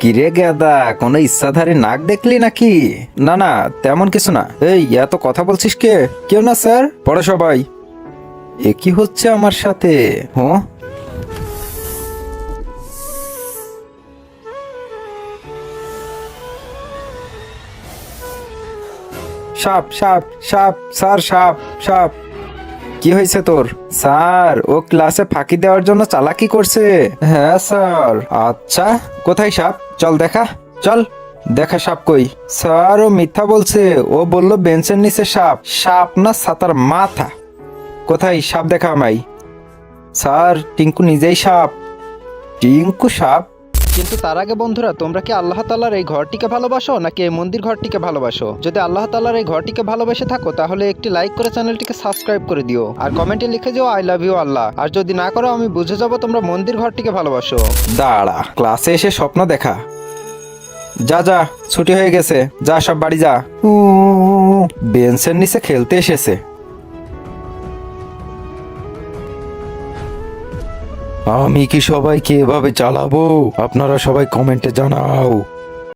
কিরে গেদা, কোনো ইচ্ছাধারী নাক দেখলি নাকি? না না, তেমন কিছু না। এই এত কথা বলছিস কে? কেউ না স্যার, পড়ো সবাই। এ কি হচ্ছে আমার সাথে? হ্যাঁ, সাপ সাপ সাপ স্যার, সাপ সাপ। কি হয়েছে তোর? স্যার, ও ক্লাসে ফাঁকি দেওয়ার জন্য চালাকি করছে। হ্যাঁ স্যার। আচ্ছা, কোথায় সাপ? চল দেখা, চল দেখা সাপ কই। স্যার, ও মিথ্যা বলছে। ও বলল বেঞ্চের নিচে সাপ। সাপ না, ছাতার মাথা। কোথায় সাপ? দেখা আমায়। স্যার, টিঙ্কু নিজেই সাপ। টিঙ্কু সাপ? কিন্তু তার আগে বন্ধুরা, তোমরা কি আল্লাহ তাআলার এই ঘরটিকে ভালোবাসো নাকি এই মন্দির ঘরটিকে ভালোবাসো? যদি আল্লাহ তাআলার এই ঘরটিকে ভালোবেসে থাকো তাহলে একটি লাইক করে চ্যানেলটিকে সাবস্ক্রাইব করে দিও আর কমেন্টে লিখে যাও আই লাভ ইউ আল্লাহ। আর যদি না করো আমি বুঝে যাব তোমরা মন্দির ঘরটিকে ভালোবাসো। দাঁড়া, ক্লাসে এসে স্বপ্ন দেখা। যা যা, ছুটি হয়ে গেছে, যা সব বাড়ি যা। বেঞ্চের নিচে খেলতে এসেছে। আমি কি সবাইকে এভাবে চালাবো? আপনারা সবাই কমেন্টে জানাও।